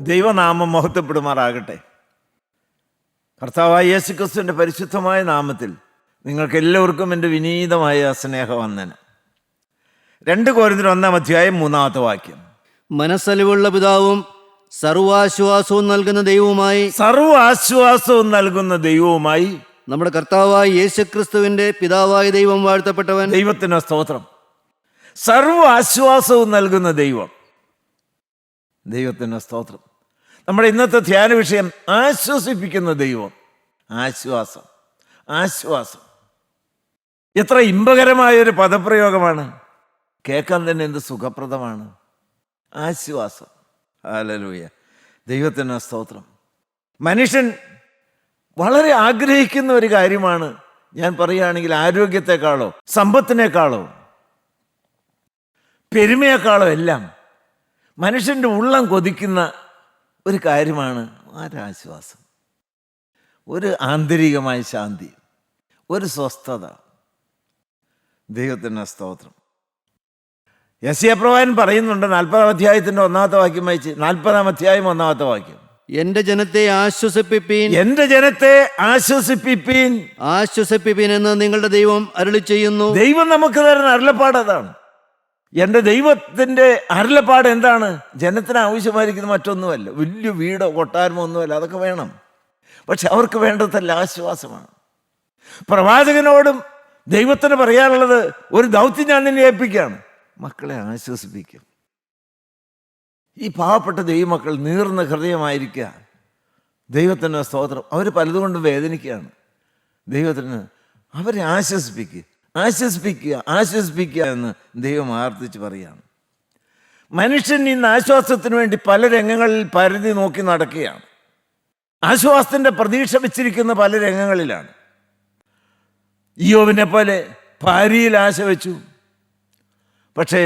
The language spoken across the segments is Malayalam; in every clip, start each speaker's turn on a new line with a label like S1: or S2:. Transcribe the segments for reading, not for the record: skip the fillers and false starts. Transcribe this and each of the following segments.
S1: ദൈവനാമം മഹത്വപ്പെടുമാറാകട്ടെ. കർത്താവായ യേശുക്രിസ്തുവിൻ്റെ പരിശുദ്ധമായ നാമത്തിൽ നിങ്ങൾക്ക് എല്ലാവർക്കും എൻ്റെ വിനീതമായ സ്നേഹവന്ദനം. 2 കൊരിന്ത്യർ 1:3
S2: മനസ്സലിവുള്ള പിതാവും സർവാശ്വാസവും നൽകുന്ന ദൈവവുമായി നമ്മുടെ കർത്താവായ യേശുക്രിസ്തുവിന്റെ പിതാവായ ദൈവം വാഴ്ത്തപ്പെട്ടവൻ.
S1: ദൈവത്തിന് സ്തോത്രം. സർവാശ്വാസവും നൽകുന്ന ദൈവം, ദൈവത്തിന് സ്തോത്രം. നമ്മുടെ ഇന്നത്തെ ധ്യാന വിഷയം ആശ്വസിപ്പിക്കുന്ന ദൈവം. ആശ്വാസം, ആശ്വാസം. എത്ര ഇമ്പകരമായൊരു പദപ്രയോഗമാണ്, കേൾക്കാൻ തന്നെ എന്ത് സുഖപ്രദമാണ്. ആശ്വാസം. ഹല്ലേലൂയ, ദൈവത്തിന് സ്തോത്രം. മനുഷ്യൻ വളരെ ആഗ്രഹിക്കുന്ന ഒരു കാര്യമാണ്. ഞാൻ പറയുകയാണെങ്കിൽ ആരോഗ്യത്തെക്കാളോ സമ്പത്തിനേക്കാളോ പെരുമയെക്കാളോ എല്ലാം മനുഷ്യൻ്റെ ഉള്ളം കൊതിക്കുന്ന ഒരു കാര്യമാണ് ഒരാശ്വാസം, ഒരു ആന്തരികമായ ശാന്തി, ഒരു സ്വസ്ഥത. ദൈവത്തിന് സ്തോത്രം. യെശയ്യാപ്രവാചകൻ പറയുന്നുണ്ട്, 40-ാം അധ്യായത്തിൻ്റെ 1-ാമത്തെ വാക്യം വായിച്ച്. 40-ാം അധ്യായം 1-ാമത്തെ വാക്യം.
S2: എന്റെ ജനത്തെ ആശ്വസിപ്പിപ്പീൻ,
S1: എന്റെ ജനത്തെ ആശ്വസിപ്പിപ്പീൻ,
S2: ആശ്വസിപ്പിപ്പീൻ എന്ന് നിങ്ങളുടെ ദൈവം അരുളി ചെയ്യുന്നു.
S1: ദൈവം നമുക്ക് തരുന്ന അരുളപ്പാട് അതാണ്. എൻ്റെ ദൈവത്തിൻ്റെ അരുളപ്പാട് എന്താണ്? ജനത്തിന് ആവശ്യമായിരിക്കുന്ന മറ്റൊന്നുമല്ല, വലിയ വീടോ കൊട്ടാരമോ ഒന്നുമല്ല, അതൊക്കെ വേണം. പക്ഷെ അവർക്ക് വേണ്ടതല്ല, ആശ്വാസമാണ്. പ്രവാചകനോടും ദൈവത്തിന് പറയാനുള്ളത്, ഒരു ദൗത്യം ഞാൻ നിന്നെ ഏൽപ്പിക്കുകയാണ്, മക്കളെ ആശ്വസിപ്പിക്കും. ഈ പാവപ്പെട്ട ദൈവമക്കൾ നീർന്ന ഹൃദയമായിരിക്കുക. ദൈവത്തിന് സ്തോത്രം. അവർ പലതുകൊണ്ടും വേദനിക്കുകയാണ്. ദൈവത്തിന് അവരെ ആശ്വസിപ്പിക്കുക, ആശ്വസിപ്പിക്കുക, ആശ്വസിപ്പിക്കുക എന്ന് ദൈവം ആവർത്തിച്ച് പറയുകയാണ്. മനുഷ്യൻ ഇന്ന് ആശ്വാസത്തിന് വേണ്ടി പല രംഗങ്ങളിൽ പരതി നോക്കി നടക്കുകയാണ്. ആശ്വാസത്തിൻ്റെ പ്രതീക്ഷ വെച്ചിരിക്കുന്ന പല രംഗങ്ങളിലാണ്. ഇയ്യോബിനെ പോലെ ഭാര്യയിൽ ആശ വെച്ചു, പക്ഷേ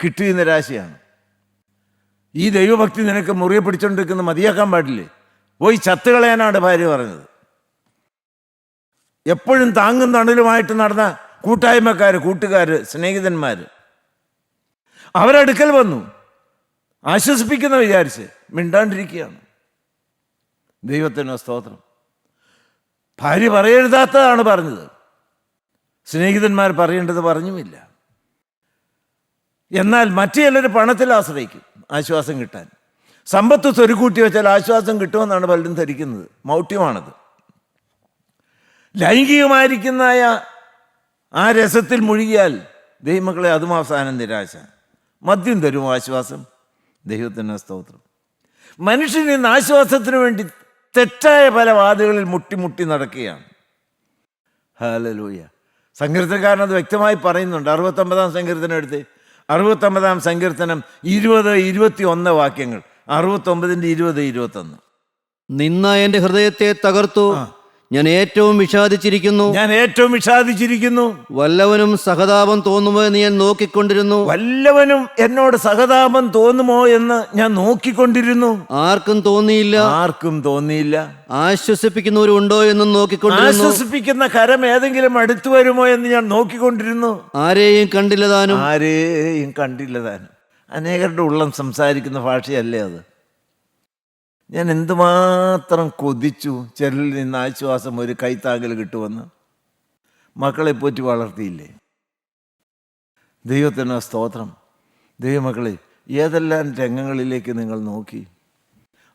S1: കിട്ടിയ നിരാശയാണ്. ഈ ദൈവഭക്തി നിനക്ക് മുറിയെ പിടിച്ചുകൊണ്ടിരിക്കുന്ന മതിയാക്കാൻ പാടില്ലേ, പോയി ചത്തുകളയാനാണ് ഭാര്യ പറഞ്ഞത്. എപ്പോഴും താങ്ങും തണലുമായിട്ട് നടന്ന കൂട്ടായ്മക്കാർ, കൂട്ടുകാർ, സ്നേഹിതന്മാർ അവരടുക്കൽ വന്നു, ആശ്വസിപ്പിക്കുന്ന വിചാരിച്ച് മിണ്ടാണ്ടിരിക്കുകയാണ്. ദൈവത്തിന് സ്തോത്രം. ഭാര്യ പറയരുതാത്തതാണ് പറഞ്ഞത്, സ്നേഹിതന്മാർ പറയേണ്ടത് പറഞ്ഞുമില്ല. എന്നാൽ മറ്റു ചിലർ പണത്തിൽ ആശ്രയിക്കും ആശ്വാസം കിട്ടാൻ. സമ്പത്ത് സ്വരുക്കൂട്ടി വെച്ചാൽ ആശ്വാസം കിട്ടുമെന്നാണ് പലരും ധരിക്കുന്നത്. മൗഢ്യമാണത്. ലൈംഗികമായിരിക്കുന്നതായ ആ രസത്തിൽ മുഴുകിയാൽ ദൈവമക്കളെ അതും അവസാനം നിരാശ. മദ്യം തരും ആശ്വാസം. ദൈവത്തിന് സ്തോത്രം. മനുഷ്യൻ ഇന്ന് ആശ്വാസത്തിന് വേണ്ടി തെറ്റായ പല വാതികളിൽ മുട്ടി നടക്കുകയാണ്. ഹല്ലേലൂയ. സങ്കീർത്തനക്കാരൻ അത് വ്യക്തമായി പറയുന്നുണ്ട്. 69-ാം സങ്കീർത്തനം എടുത്ത്, 69-ാം സങ്കീർത്തനം 20-21 വാക്യങ്ങൾ. 69-ന്റെ 20-21.
S2: നിന്ന എന്റെ ഹൃദയത്തെ തകർത്തു, ഞാൻ ഏറ്റവും വിഷാദിച്ചിരിക്കുന്നു,
S1: ഞാൻ ഏറ്റവും വിഷാദിച്ചിരിക്കുന്നു.
S2: വല്ലവനും സഹതാപം തോന്നുമോ എന്ന് ഞാൻ നോക്കിക്കൊണ്ടിരുന്നു,
S1: വല്ലവനും എന്നോട് സഹതാപം തോന്നുമോ എന്ന് ഞാൻ നോക്കിക്കൊണ്ടിരുന്നു.
S2: ആർക്കും തോന്നിയില്ല,
S1: ആർക്കും തോന്നിയില്ല.
S2: ആശ്വസിപ്പിക്കുന്നവരുണ്ടോ എന്നും നോക്കിക്കൊണ്ടിരുന്നു,
S1: ആശ്വസിപ്പിക്കുന്ന കരം ഏതെങ്കിലും അടുത്തു വരുമോ എന്ന് ഞാൻ നോക്കിക്കൊണ്ടിരുന്നു.
S2: ആരെയും കണ്ടില്ല താനും,
S1: ആരെയും കണ്ടില്ല താനും. അനേകരുടെ ഉള്ളം സംസാരിക്കുന്ന ഭാഷയല്ലേ അത്. ഞാൻ എന്തുമാത്രം കൊതിച്ചു ചിലരിൽ നിന്ന് ആശ്വാസം, ഒരു കൈത്താങ്ങൽ കിട്ടുമെന്ന്. മക്കളെ പോറ്റി വളർത്തിയില്ലേ. ദൈവത്തിന് സ്തോത്രം. ദൈവമക്കളെ, ഏതെല്ലാം രംഗങ്ങളിലേക്ക് നിങ്ങൾ നോക്കി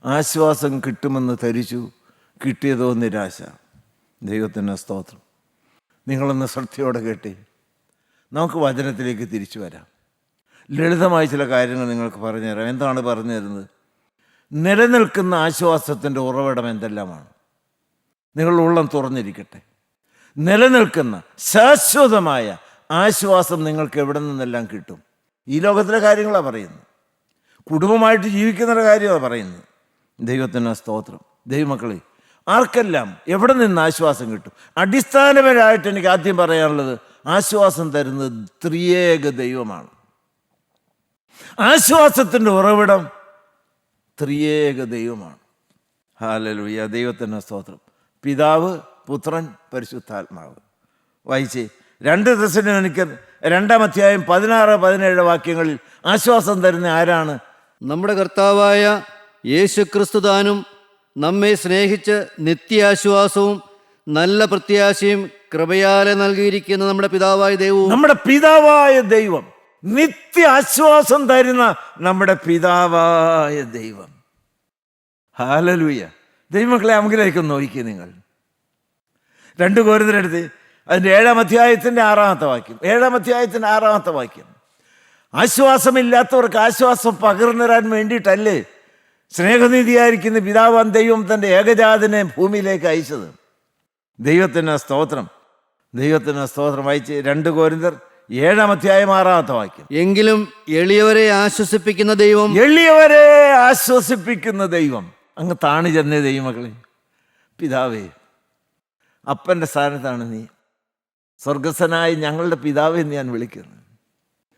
S1: ആശ്വാസം കിട്ടുമെന്ന് ധരിച്ചു, കിട്ടിയതോ നിരാശ. ദൈവത്തിന് സ്തോത്രം. നിങ്ങളൊന്ന് ശ്രദ്ധയോടെ കേട്ടേ. നമുക്ക് വചനത്തിലേക്ക് തിരിച്ചു വരാം. ലളിതമായ ചില കാര്യങ്ങൾ നിങ്ങൾക്ക് പറഞ്ഞുതരാം. എന്താണ് പറഞ്ഞു തരുന്നത്? നിലനിൽക്കുന്ന ആശ്വാസത്തിൻ്റെ ഉറവിടം എന്തെല്ലാമാണ്? നിങ്ങളുടെ ഉള്ളം തുറന്നിരിക്കട്ടെ. നിലനിൽക്കുന്ന ശാശ്വതമായ ആശ്വാസം നിങ്ങൾക്ക് എവിടെ നിന്നെല്ലാം കിട്ടും? ഈ ലോകത്തിലെ കാര്യങ്ങളാണ് പറയുന്നത്. കുടുംബമായിട്ട് ജീവിക്കുന്നവരുടെ കാര്യമാണ് പറയുന്നത്. ദൈവത്തിന് സ്തോത്രം. ദൈവമക്കളെ, ആർക്കെല്ലാം എവിടെ നിന്ന് ആശ്വാസം കിട്ടും? അടിസ്ഥാനപരമായിട്ട് എനിക്ക് ആദ്യം പറയാനുള്ളത്, ആശ്വാസം തരുന്നത് ത്രിയേക ദൈവമാണ്. ആശ്വാസത്തിൻ്റെ ഉറവിടം ത്രിയേക ദൈവമാണ്. ഹല്ലേലൂയ, ദൈവത്തിന് സ്തോത്രം. പിതാവ്, പുത്രൻ, പരിശുദ്ധാത്മാവ്. വായിച്ചേ. 2 തെസ്സലോനിക്കർ 2-ാം അധ്യായം 16-17 വാക്യങ്ങളിൽ ആശ്വാസം തരുന്ന ആരാണ്?
S2: നമ്മുടെ കർത്താവായ യേശുക്രിസ്തു താനും നമ്മെ സ്നേഹിച്ച് നിത്യാശ്വാസവും നല്ല പ്രത്യാശയും കൃപയാലെ നൽകിയിരിക്കുന്ന നമ്മുടെ പിതാവായ ദൈവവും
S1: നമ്മുടെ പിതാവായ ദൈവം, നിത്യ ആശ്വാസം തരുന്ന നമ്മുടെ പിതാവായ ദൈവം. ഹല്ലേലൂയ. ദൈവമക്കളെ, അമുകിലേക്ക് നോക്കിക്കേ നിങ്ങൾ. 2 കൊരിന്ത്യരെടുത്ത് അതിൻ്റെ 7-ാം അധ്യായത്തിൻ്റെ 6-ാമത്തെ വാക്യം. 7-ാം അധ്യായത്തിൻ്റെ 6-ാമത്തെ വാക്യം. ആശ്വാസമില്ലാത്തവർക്ക് ആശ്വാസം പകർന്നു തരാൻ വേണ്ടിയിട്ടല്ലേ സ്നേഹനിധിയായിരിക്കുന്ന പിതാവാൻ ദൈവം തൻ്റെ ഏകജാതനെ ഭൂമിയിലേക്ക് അയച്ചത്. ദൈവത്തിന് സ്തോത്രം, ദൈവത്തിന് സ്തോത്രം. വായിച്ച് 2 കൊരിന്ത്യർ 7-ാം അധ്യായം 6-ാമത്തെ വാക്യം.
S2: എങ്കിലും എളിയവരെ ആശ്വസിപ്പിക്കുന്ന ദൈവം,
S1: എളിയവരെ ആശ്വസിപ്പിക്കുന്ന ദൈവം. അങ്ങ് താണു ചെന്നേ ദൈവമക്കളെ. പിതാവേ, അപ്പൻ്റെ സ്ഥാനത്താണ് നീ. സ്വർഗസ്ഥനായി ഞങ്ങളുടെ പിതാവെ എന്ന് ഞാൻ വിളിക്കുന്നു.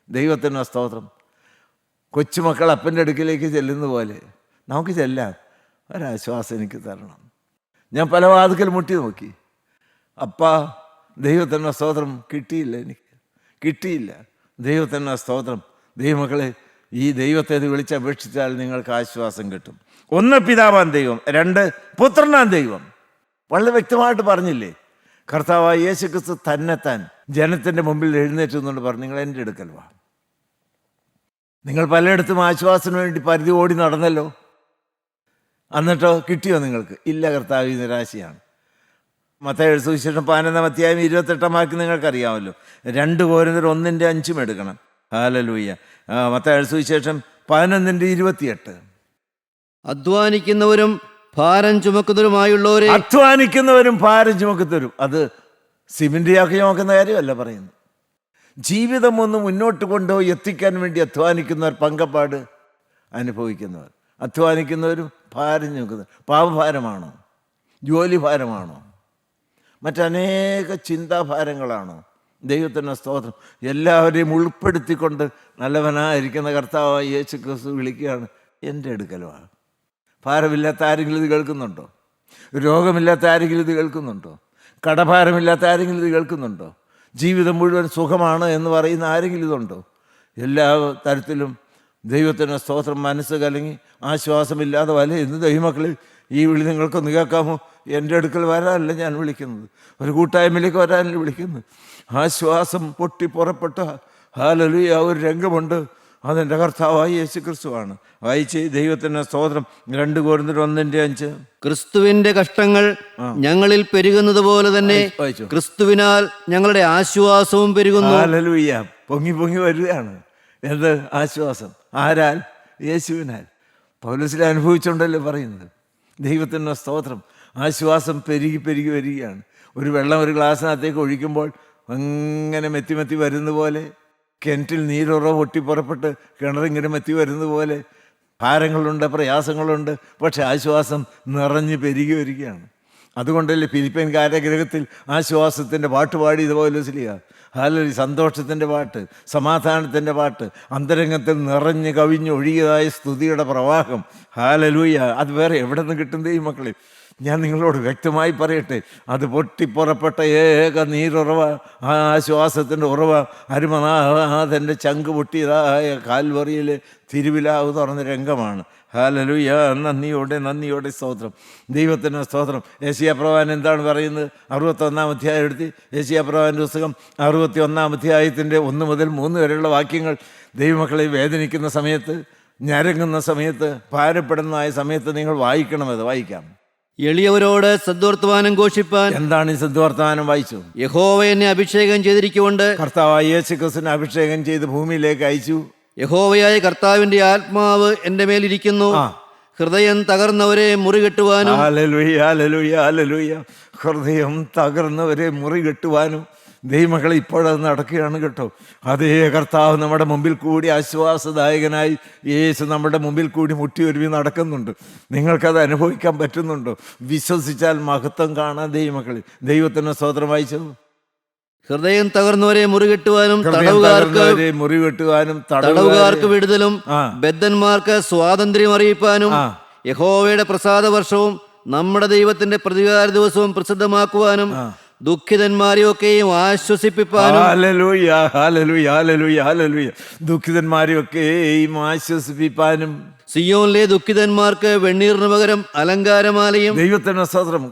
S1: ദൈവത്തിന് സ്തോത്രം. കൊച്ചുമക്കൾ അപ്പൻ്റെ അടുക്കിലേക്ക് ചെല്ലുന്ന പോലെ നമുക്ക് ചെല്ലാൻ ഒരാശ്വാസം എനിക്ക് തരണം. ഞാൻ പല വാതിക്കൽ മുട്ടി നോക്കി. അപ്പാ, ദൈവത്തിന് സ്തോത്രം, കിട്ടിയില്ല, എനിക്ക് കിട്ടിയില്ല. ദൈവത്തിന് സ്തോത്രം. ദൈവമക്കളെ, ഈ ദൈവത്തെ വിളിച്ചപേക്ഷിച്ചാൽ നിങ്ങൾക്ക് ആശ്വാസം കിട്ടും. 1 പിതാവാൻ ദൈവം, 2 പുത്രനാൻ ദൈവം. വളരെ വ്യക്തമായിട്ട് പറഞ്ഞില്ലേ? കർത്താവായ യേശുക്രിസ്തു തന്നെത്താൻ ജനത്തിൻ്റെ മുമ്പിൽ എഴുന്നേറ്റ് എന്നുകൊണ്ട് പറഞ്ഞു, നിങ്ങൾ എൻ്റെ അടുക്കൽ വാ. നിങ്ങൾ പലയിടത്തും ആശ്വാസത്തിന് വേണ്ടി പരിധി ഓടി നടന്നല്ലോ. എന്നിട്ടോ കിട്ടിയോ നിങ്ങൾക്ക്? ഇല്ല, കർത്താവ് നിരാശയാണ്. മത്തായി സുവിശേഷം 15-ാം അധ്യായം 28-ാം വാക്യം നിങ്ങൾക്കറിയാമല്ലോ. 2 കൊരിന്ത്യർ 1:5 എടുക്കണം. ഹല്ലേലൂയ. മത്തായി സുവിശേഷം 11:28.
S2: അധ്വാനിക്കുന്നവരും ഭാരം ചുമക്കുന്നവരുമായുള്ളവരെ,
S1: അധ്വാനിക്കുന്നവരും ഭാരം ചുമക്കുന്നവരും. അത് സിമന്റിയാക്കി ചുമക്കുന്ന കാര്യമല്ല പറയുന്നത്. ജീവിതം ഒന്ന് മുന്നോട്ട് കൊണ്ടുപോയി എത്തിക്കാൻ വേണ്ടി അധ്വാനിക്കുന്നവർ, പങ്കപ്പാട് അനുഭവിക്കുന്നവർ. അധ്വാനിക്കുന്നവരും ഭാരം ചുമക്കുന്നവർ. പാപഭാരമാണോ? ജോലി ഭാരമാണോ? മറ്റനേക ചിന്താഭാരങ്ങളാണോ? ദൈവത്തിൻ്റെ സ്തോത്രം. എല്ലാവരെയും ഉൾപ്പെടുത്തിക്കൊണ്ട് നല്ലവനായിരിക്കുന്ന കർത്താവായ യേശുക്രിസ്തു വിളിക്കുകയാണ്, എൻ്റെ അടുക്കലുമാണ്. ഭാരമില്ലാത്ത ആരെങ്കിലും ഇത് കേൾക്കുന്നുണ്ടോ? രോഗമില്ലാത്ത ആരെങ്കിലും ഇത് കേൾക്കുന്നുണ്ടോ? കടഭാരമില്ലാത്ത ആരെങ്കിലും ഇത് കേൾക്കുന്നുണ്ടോ? ജീവിതം മുഴുവൻ സുഖമാണ് എന്ന് പറയുന്ന ആരെങ്കിലും ഇതുണ്ടോ? എല്ലാ തരത്തിലും ദൈവത്തിൻ്റെ സ്തോത്രം മനസ്സ് കലങ്ങി ആശ്വാസമില്ലാതെ വലയുന്ന ദൈവമക്കളിൽ ഈ വിളി നിങ്ങൾക്കൊന്ന് കേൾക്കാമോ? എൻ്റെ അടുക്കൽ വരാനല്ല ഞാൻ വിളിക്കുന്നത്, ഒരു കൂട്ടായ്മയിലേക്ക് വരാനല്ല വിളിക്കുന്നത്. ആശ്വാസം പൊട്ടി പുറപ്പെട്ട ഹല്ലേലൂയ ഒരു രംഗമുണ്ട്. അതെൻ്റെ കർത്താവായ യേശുക്രിസ്തുവാണ്. വായിച്ച് ദൈവത്തിൻ്റെ സ്തോത്രം. 2 കൊരിന്ത്യർ 1:5.
S2: ക്രിസ്തുവിന്റെ കഷ്ടങ്ങൾ ഞങ്ങളിൽ പെരുകുന്നത് പോലെ തന്നെ
S1: വായിച്ചു.
S2: ക്രിസ്തുവിനാൽ ഞങ്ങളുടെ ആശ്വാസവും പെരുകുന്നു.
S1: ഹല്ലേലൂയ. പൊങ്ങി പൊങ്ങി വരികയാണ്. എന്ത് ആശ്വാസം? ആരാൽ? യേശുവിനാൽ. പൗലോസിൽ അനുഭവിച്ചുകൊണ്ടല്ലേ പറയുന്നത്. ദൈവത്തിൻ്റെ സ്തോത്രം. ആശ്വാസം പെരുകി പെരുകി വരികയാണ്. ഒരു വെള്ളം ഒരു ഗ്ലാസ്സിനകത്തേക്ക് ഒഴിക്കുമ്പോൾ അങ്ങനെ മെത്തി മെത്തി വരുന്ന പോലെ, കിണറ്റിൽ നീരുറ പൊട്ടിപ്പുറപ്പെട്ട് കിണറിങ്ങനെ മെത്തി വരുന്ന പോലെ ഭാരങ്ങളുണ്ട്, പ്രയാസങ്ങളുണ്ട്. പക്ഷെ ആശ്വാസം നിറഞ്ഞ് പെരുകി വരികയാണ്. അതുകൊണ്ടല്ലേ ഫിലിപ്പൈൻ കാരാഗൃഹത്തിൽ ആശ്വാസത്തിൻ്റെ പാട്ട് പാടിയതുപോലെ സ്ലീഹ. ഹല്ലേലൂയ. സന്തോഷത്തിൻ്റെ പാട്ട്, സമാധാനത്തിൻ്റെ പാട്ട്, അന്തരംഗത്തിൽ നിറഞ്ഞ് കവിഞ്ഞ് ഒഴുകിയതായ സ്തുതിയുടെ പ്രവാഹം. ഹല്ലേലൂയ. അത് വേറെ എവിടെ നിന്ന് കിട്ടും ഈ മക്കളെ? ഞാൻ നിങ്ങളോട് വ്യക്തമായി പറയട്ടെ, അത് പൊട്ടിപ്പുറപ്പെട്ട ഏക നീരുറവ, ആ ആശ്വാസത്തിൻ്റെ ഉറവ അരുമനാഥൻ്റെ ചങ്ക് പൊട്ടിയതായ കാൽവറിയിലെ തിരുവിലാവ് തുറന്ന രംഗമാണ്. ഹല്ലേലൂയ. നന്ദിയോടെ സ്തോത്രം. ദൈവത്തിന് സ്തോത്രം. യെശയ്യാപ്രവാചകൻ എന്താണ് പറയുന്നത്? 61-ാം അധ്യായം എടുത്ത് യെശയ്യാപ്രവാചകന്റെ പുസ്തകം 61-ാം അധ്യായത്തിൻ്റെ 1 മുതൽ 3 വരെയുള്ള വാക്യങ്ങൾ ദൈവമക്കളെ വേദനിക്കുന്ന സമയത്ത്, ഞരങ്ങുന്ന സമയത്ത്, ഭാരപ്പെടുന്ന സമയത്ത് നിങ്ങൾ വായിക്കണമത്. വായിക്കാം.
S2: എളിയവരോട് സദ്വർത്തമാനം ഘോഷിപ്പാൻ.
S1: എന്താണ് ഈ സദ്വർത്തമാനം? വായിച്ചു.
S2: യഹോവ എന്നെ അഭിഷേകം ചെയ്തിരിക്കൊണ്ട്,
S1: കർത്താവായ യേശുക്രിസ്തുവിനെ അഭിഷേകം ചെയ്ത് ഭൂമിയിലേക്ക് അയച്ചു.
S2: യഹോവയായ കർത്താവിന്റെ ആത്മാവ് എൻ്റെ മേലിരിക്കുന്നു. ഹൃദയം തകർന്നവരെ മുറികെട്ടുവാനും.
S1: Hallelujah, hallelujah, hallelujah. ഹൃദയം തകർന്നവരെ മുറികെട്ടുവാനും ദൈവമക്കളെ ഇപ്പോഴത് നടക്കുകയാണ് കേട്ടോ. അതേ കർത്താവ് നമ്മുടെ മുമ്പിൽ കൂടി ആശ്വാസദായകനായി യേശു നമ്മുടെ മുമ്പിൽ കൂടി മുട്ടിയൊരുവി നടക്കുന്നുണ്ട്. നിങ്ങൾക്കത് അനുഭവിക്കാൻ പറ്റുന്നുണ്ടോ? വിശ്വസിച്ചാൽ മഹത്വം കാണാൻ ദൈവമക്കളെ. ദൈവത്തിന് സ്തോത്രം. വായിച്ചു.
S2: ഹൃദയം തകർന്നവരെ മുറികെട്ടുവാനും തടവുകാർക്ക് വിടുതലും ബദ്ധന്മാർക്ക് സ്വാതന്ത്ര്യം അറിയിപ്പാനും യഹോവയുടെ പ്രസാദ വർഷവും നമ്മുടെ ദൈവത്തിന്റെ പ്രതികാര ദിവസവും പ്രസിദ്ധമാക്കുവാനും ദുഃഖിതന്മാരെയൊക്കെയും ആശ്വസിപ്പിപ്പാനും
S1: ഹല്ലേലൂയ, ഹല്ലേലൂയ, ഹല്ലേലൂയ, ഹല്ലേലൂയ. ദുഃഖിതന്മാരെയൊക്കെയും ആശ്വസിപ്പിപ്പാനും
S2: സിയോനിലെ ദുഃഖിതന്മാർക്ക് വെണ്ണീറിന് പകരം അലങ്കാരമാലയും
S1: ദൈവത്തിന് സ്തോത്രം.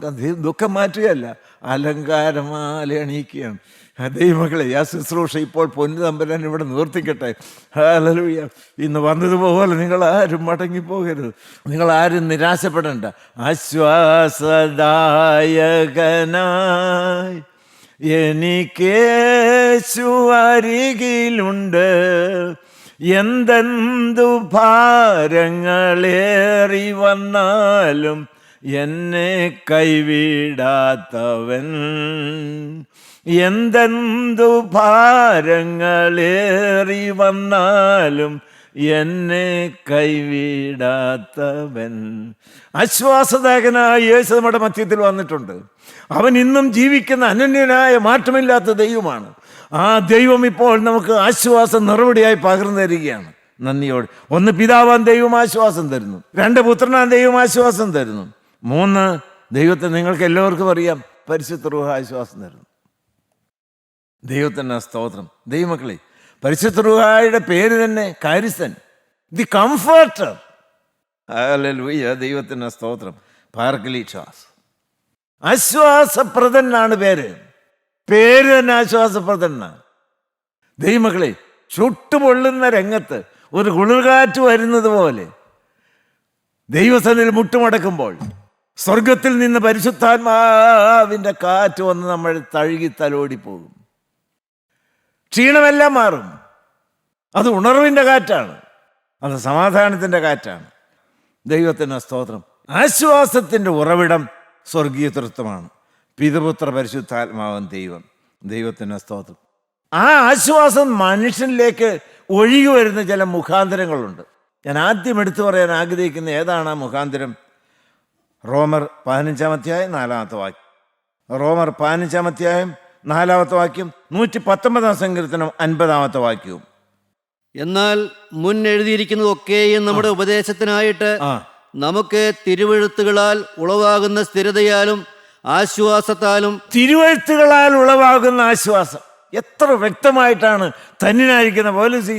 S1: ദുഃഖം മാറ്റുകയല്ല, അലങ്കാരമാല അണിയിക്കുകയാണ്. ദൈവമക്കളെ, ആ ശുശ്രൂഷ ഇപ്പോൾ പൊന്നു തമ്പുരാൻ ഇവിടെ നിവർത്തിക്കട്ടെ. ഹല്ലേലൂയ. ഇന്ന് വന്നതുപോലെ നിങ്ങൾ ആരും മടങ്ങിപ്പോകരുത്, നിങ്ങൾ ആരും നിരാശപ്പെടേണ്ട. ആശ്വാസദായകനായി എനിക്കേശു അരികിലുണ്ട്, എന്തെന്തു ഭാരങ്ങളേറി വന്നാലും എന്നെ കൈവിടാത്തവൻ, എന്തെന്തു ഭാരങ്ങളേറി വന്നാലും എന്നെ കൈവിടാത്തവൻ. ആശ്വാസദായകനായ യേശു നമ്മുടെ മധ്യത്തിൽ വന്നിട്ടുണ്ട്. അവൻ ഇന്നും ജീവിക്കുന്ന അനന്യനായ മാറ്റമില്ലാത്ത ദൈവമാണ്. ആ ദൈവം ഇപ്പോൾ നമുക്ക് ആശ്വാസം നിറവടിയായി പകർന്നു തരികയാണ്. നന്ദിയോടെ. ഒന്ന്, പിതാവാൻ ദൈവം ആശ്വാസം തരുന്നു. 2, പുത്രനാൻ ദൈവം ആശ്വാസം തരുന്നു. 3, ദൈവത്തെ നിങ്ങൾക്ക് എല്ലാവർക്കും അറിയാം, പരിശുദ്ധ റൂഹ് ആശ്വാസം തരുന്നു. ദൈവത്തിന് സ്തോത്രം. ദൈവമക്കളെ, പരിശുദ്ധ റൂഹായുടെ പേര് തന്നെ കാരിസ്തൻ, ദി കംഫർട്ടർ. ഹല്ലേലൂയ, ദൈവത്തിന് സ്തോത്രം. പാർക്കലീഷാസ്, ആശ്വാസപ്രദൻ എന്നാണ് പേര്. പേര് തന്നെ ആശ്വാസപ്രദനാണ്. ദൈവമക്കളെ, ചുട്ടുപൊള്ളുന്ന രംഗത്ത് ഒരു കുളിർകാറ്റ് വരുന്നത് പോലെ ദൈവസന്നിധിയിൽ മുട്ടുമടക്കുമ്പോൾ സ്വർഗത്തിൽ നിന്ന് പരിശുദ്ധാത്മാവിൻ്റെ കാറ്റ് വന്ന് നമ്മൾ തഴുകി തലോടിപ്പോകും. ക്ഷീണമെല്ലാം മാറും. അത് ഉണർവിൻ്റെ കാറ്റാണ്, അത് സമാധാനത്തിൻ്റെ കാറ്റാണ്. ദൈവത്തിന് സ്തോത്രം. ആശ്വാസത്തിൻ്റെ ഉറവിടം സ്വർഗീയ തൃത്വമാണ്. പിതൃപുത്ര പരിശുദ്ധാത്മാവൻ ദൈവം. ദൈവത്തിന് സ്തോത്രം. ആ ആശ്വാസം മനുഷ്യനിലേക്ക് ഒഴുകി വരുന്ന ചില മുഖാന്തരങ്ങളുണ്ട്. ഞാൻ ആദ്യം എടുത്തു പറയാൻ ആഗ്രഹിക്കുന്ന ഏതാണ് ആ മുഖാന്തരം? റോമർ 15-4 വാക്യം. റോമർ 15-4 വാക്യം, 119 സങ്കീർത്തനം 50 വാക്യവും.
S2: എന്നാൽ മുൻ എഴുതിയിരിക്കുന്നതൊക്കെയും നമ്മുടെ ഉപദേശത്തിനായിട്ട് നമുക്ക് തിരുവെഴുത്തുകളാൽ ഉളവാകുന്ന സ്ഥിരതയാലും ആശ്വാസത്താലും.
S1: തിരുവെഴുത്തുകളാൽ ഉളവാകുന്ന ആശ്വാസം എത്ര വ്യക്തമായിട്ടാണ് ധന്യനായിരിക്കുന്ന പൗലോസ്